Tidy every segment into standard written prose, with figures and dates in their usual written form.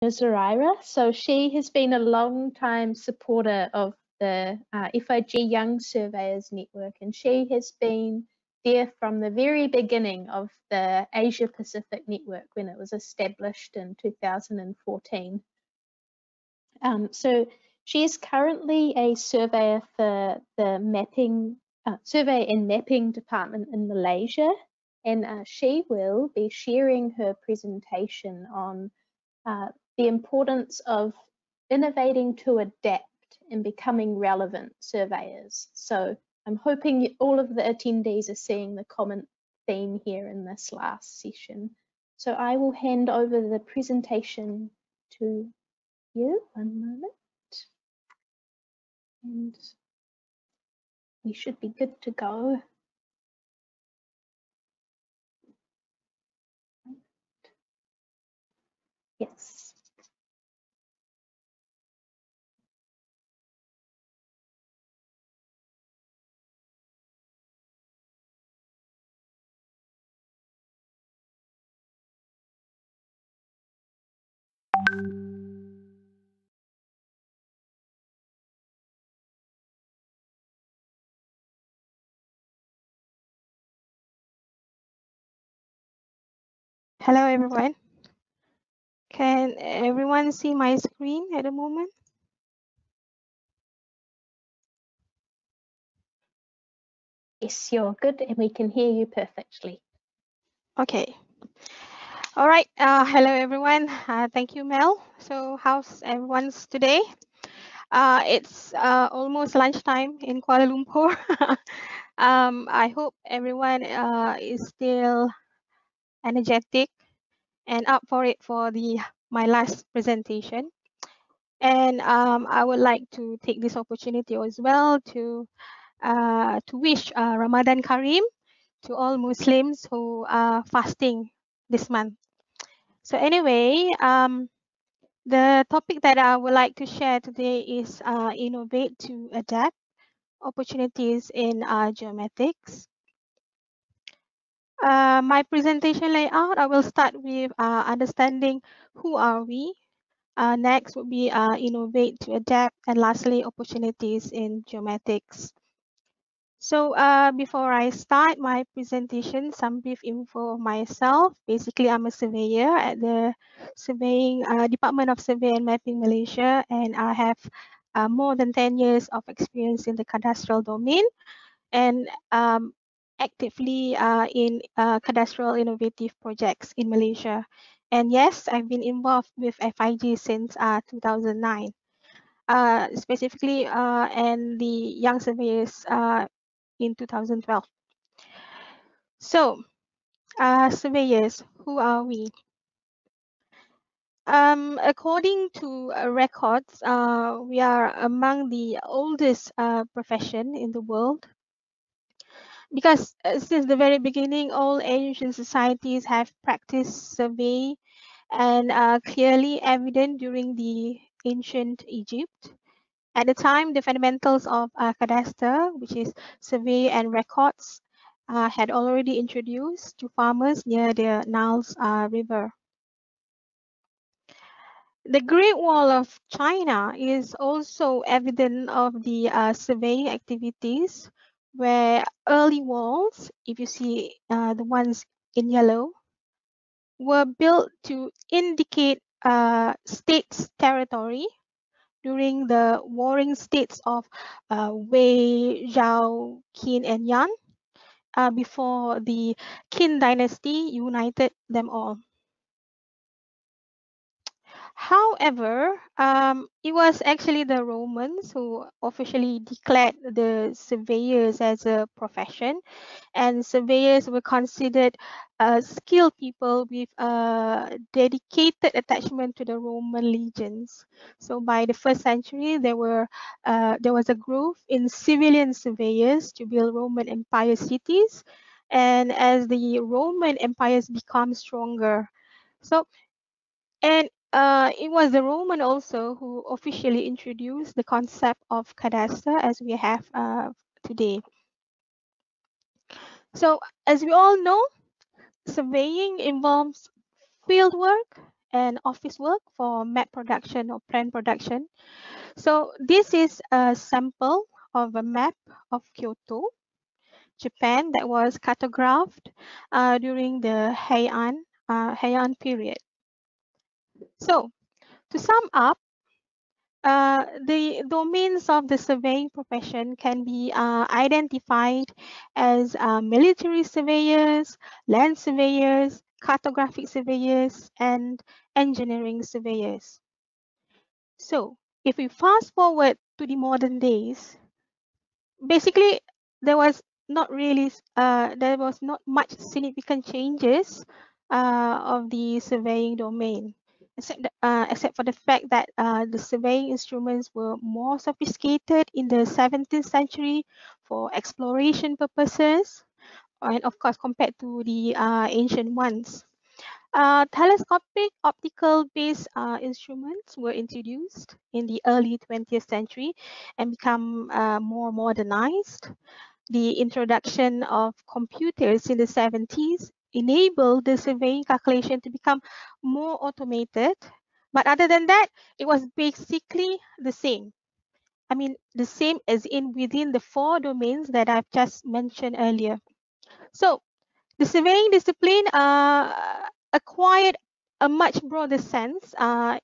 Zurairah. So she has been a long time supporter of the FIG Young Surveyors Network, and she has been there from the very beginning of the Asia Pacific Network when it was established in 2014. So she is currently a surveyor for the mapping, survey and mapping department in Malaysia, and she will be sharing her presentation on the importance of innovating to adapt and becoming relevant surveyors. So I'm hoping all of the attendees are seeing the common theme here in this last session. So I will hand over the presentation to you. One moment. And we should be good to go. Yes. Hello everyone. Can everyone see my screen at the moment? Yes, you're good and we can hear you perfectly. Okay. All right. Hello everyone. Thank you, Mel. So how's everyone's today? It's almost lunchtime in Kuala Lumpur. I hope everyone is still energetic and up for it for my last presentation. And I would like to take this opportunity as well to wish Ramadan Kareem to all Muslims who are fasting this month. So anyway, the topic that I would like to share today is innovate to adapt opportunities in geomatics. My presentation layout, I will start with understanding who are we. Next would be innovate to adapt, and lastly, opportunities in geomatics. So before I start my presentation, some brief info of myself. Basically, I'm a surveyor at the Department of Survey and Mapping Malaysia, and I have more than 10 years of experience in the cadastral domain and actively in cadastral innovative projects in Malaysia. And yes, I've been involved with FIG since 2009, specifically and the Young Surveyors in 2012. So, surveyors, who are we? According to records, we are among the oldest profession in the world because since the very beginning, all ancient societies have practiced survey and clearly evident during the ancient Egypt. At the time, the fundamentals of cadastre, which is survey and records, had already introduced to farmers near the Nile's river. The Great Wall of China is also evidence of the surveying activities, where early walls, if you see the ones in yellow, were built to indicate states' territory during the warring states of Wei, Zhao, Qin, and Yan before the Qin dynasty united them all. However, it was actually the Romans who officially declared the surveyors as a profession, and surveyors were considered skilled people with a dedicated attachment to the Roman legions. So by the 1st century, there was a growth in civilian surveyors to build Roman Empire cities, and as the Roman empires become stronger, so and it was the Roman also who officially introduced the concept of cadastre as we have today. So as we all know, surveying involves field work and office work for map production or plan production. So this is a sample of a map of Kyoto, Japan, that was cartographed during the Heian period. So to sum up, the domains of the surveying profession can be identified as military surveyors, land surveyors, cartographic surveyors, and engineering surveyors. So if we fast forward to the modern days, basically there was there was not much significant changes of the surveying domain, except for the fact that the surveying instruments were more sophisticated in the 17th century for exploration purposes, and of course compared to the ancient ones. Telescopic optical-based instruments were introduced in the early 20th century and become more modernized. The introduction of computers in the 70s enabled the surveying calculation to become more automated. But other than that, it was basically the same. I mean, the same as in within the 4 domains that I've just mentioned earlier. So the surveying discipline acquired a much broader sense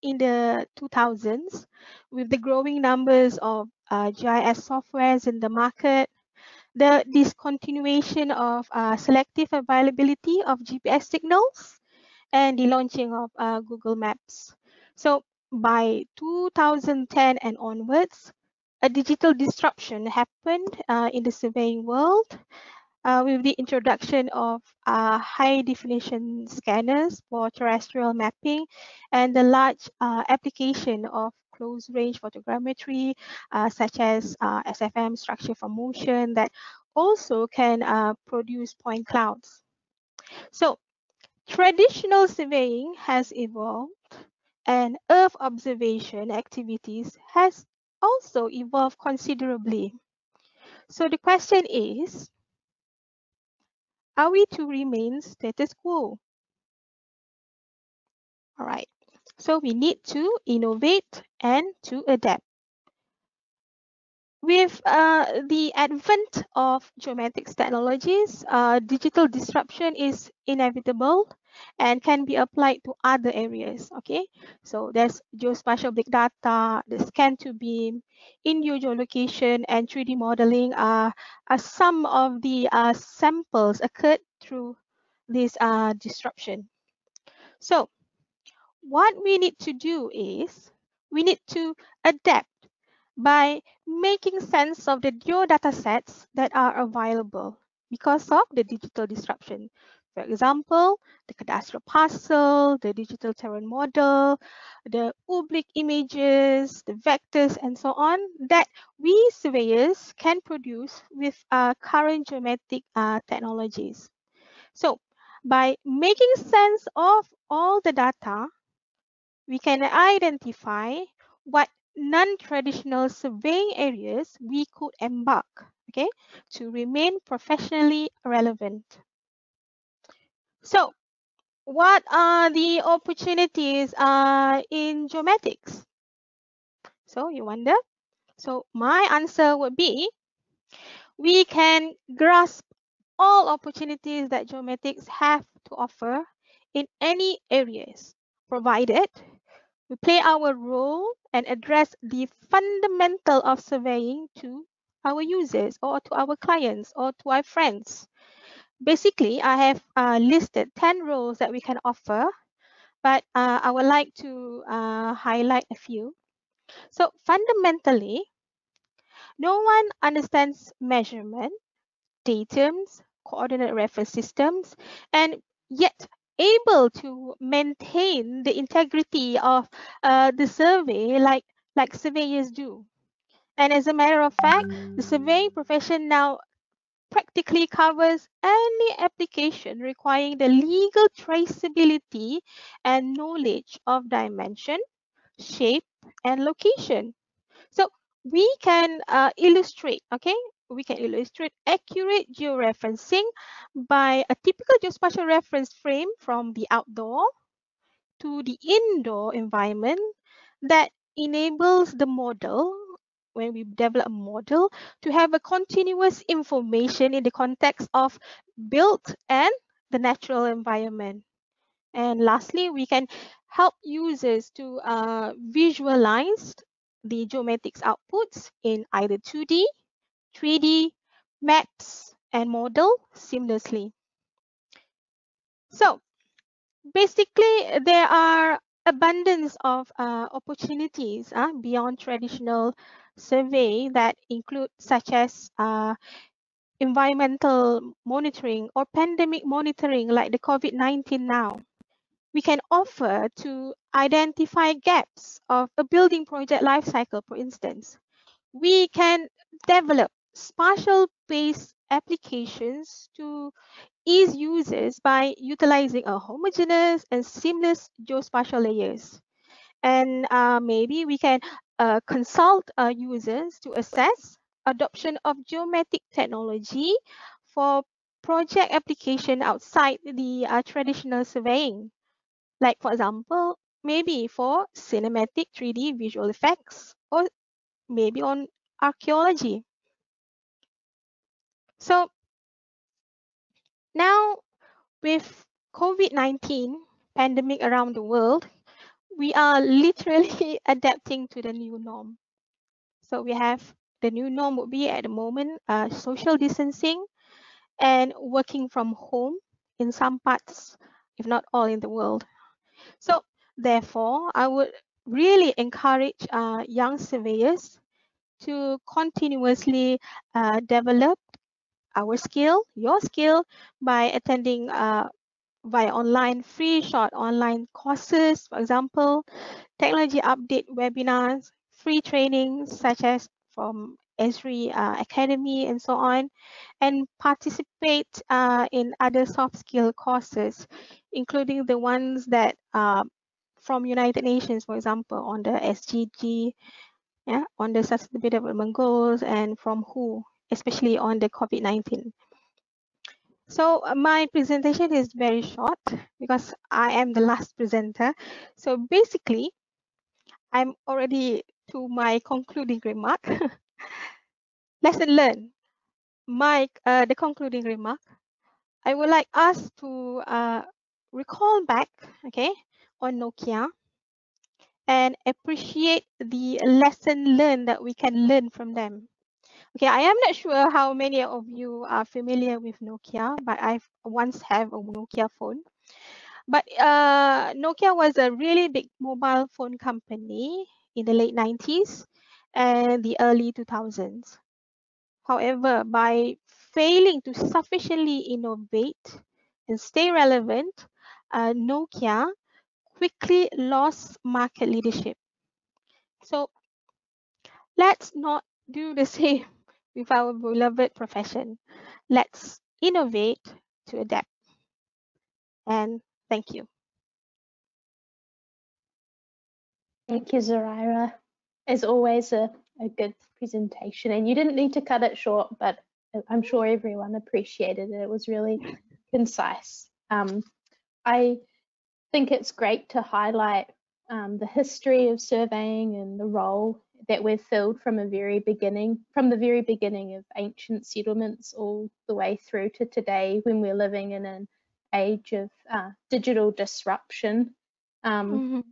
in the 2000s with the growing numbers of GIS softwares in the market, the discontinuation of selective availability of GPS signals, and the launching of Google Maps. So by 2010 and onwards, a digital disruption happened in the surveying world with the introduction of high definition scanners for terrestrial mapping and the large application of close range photogrammetry such as SFM, structure from motion, that also can produce point clouds. So traditional surveying has evolved, and Earth observation activities has also evolved considerably. So the question is, are we to remain status quo? All right, so we need to innovate and to adapt. With the advent of geomatics technologies, digital disruption is inevitable and can be applied to other areas. Okay, so there's geospatial big data, the scan to beam, in-user geolocation, and 3D modeling are some of the samples occurred through this disruption. So what we need to do is we need to adapt by making sense of the geodata sets that are available because of the digital disruption. For example, the cadastral parcel, the digital terrain model, the oblique images, the vectors, and so on, that we surveyors can produce with current geometric technologies. So by making sense of all the data, we can identify what non-traditional surveying areas we could embark, okay, to remain professionally relevant. So what are the opportunities in geomatics? So you wonder? So my answer would be, we can grasp all opportunities that geomatics have to offer in any areas, provided we play our role and address the fundamental of surveying to our users or to our clients or to our friends. Basically, I have listed 10 roles that we can offer, but I would like to highlight a few. So fundamentally, no one understands measurement, datums, coordinate reference systems, and yet able to maintain the integrity of the survey like surveyors do. And as a matter of fact, the surveying profession now practically covers any application requiring the legal traceability and knowledge of dimension, shape, and location. So we can illustrate, okay? We can illustrate accurate georeferencing by a typical geospatial reference frame from the outdoor, to the indoor environment that enables the model, when we develop a model, to have a continuous information in the context of built and the natural environment. And lastly, we can help users to visualize the geomatics outputs in either 2D, 3D, maps, and model seamlessly. So basically, there are abundance of opportunities beyond traditional survey that include such as environmental monitoring or pandemic monitoring like the COVID-19 now. We can offer to identify gaps of a building project lifecycle, for instance. We can develop spatial-based applications to ease users by utilizing a homogeneous and seamless geospatial layers. And maybe we can consult users to assess adoption of geometric technology for project application outside the traditional surveying. Like, for example, maybe for cinematic 3D visual effects or maybe on archaeology. So now with COVID-19 pandemic around the world, we are literally adapting to the new norm. So we have the new norm would be at the moment social distancing and working from home in some parts, if not all in the world. So therefore, I would really encourage young surveyors to continuously develop our skill, your skill, by attending via online free short online courses, for example, technology update webinars, free trainings such as from Esri Academy and so on, and participate in other soft skill courses, including the ones that from United Nations, for example, on the SDG, yeah, on the Sustainable Development Goals, and from WHO, especially on the COVID-19. So my presentation is very short because I am the last presenter. So basically, I'm already to my concluding remark. Lesson learned. The concluding remark. I would like us to recall back, okay, on Nokia and appreciate the lesson learned that we can learn from them. Okay, I am not sure how many of you are familiar with Nokia, but I've once have a Nokia phone. But Nokia was a really big mobile phone company in the late 90s and the early 2000s. However, by failing to sufficiently innovate and stay relevant, Nokia quickly lost market leadership. So let's not do the same with our beloved profession. Let's innovate to adapt. And thank you. Thank you, Zurairah. As always, a good presentation. And you didn't need to cut it short, but I'm sure everyone appreciated it. It was really concise. I think it's great to highlight the history of surveying and the role that we've filled from the very beginning of ancient settlements all the way through to today, when we're living in an age of digital disruption. And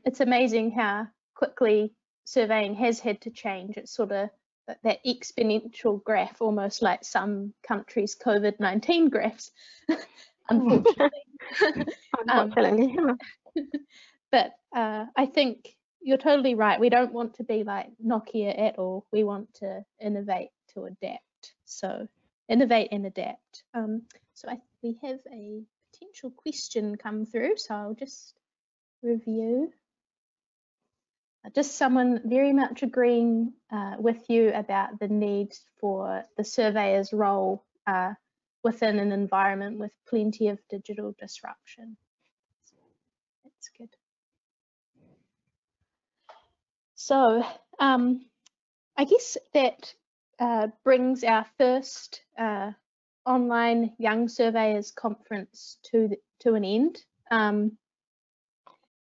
it's amazing how quickly surveying has had to change. It's sort of that exponential graph, almost like some countries' COVID-19 graphs, unfortunately. Unfortunately. But I think you're totally right. We don't want to be like Nokia at all. We want to innovate to adapt. So innovate and adapt. So we have a potential question come through. So I'll just review. Just someone very much agreeing with you about the need for the surveyor's role within an environment with plenty of digital disruption. That's good. So I guess that brings our first online Young Surveyors Conference to an end.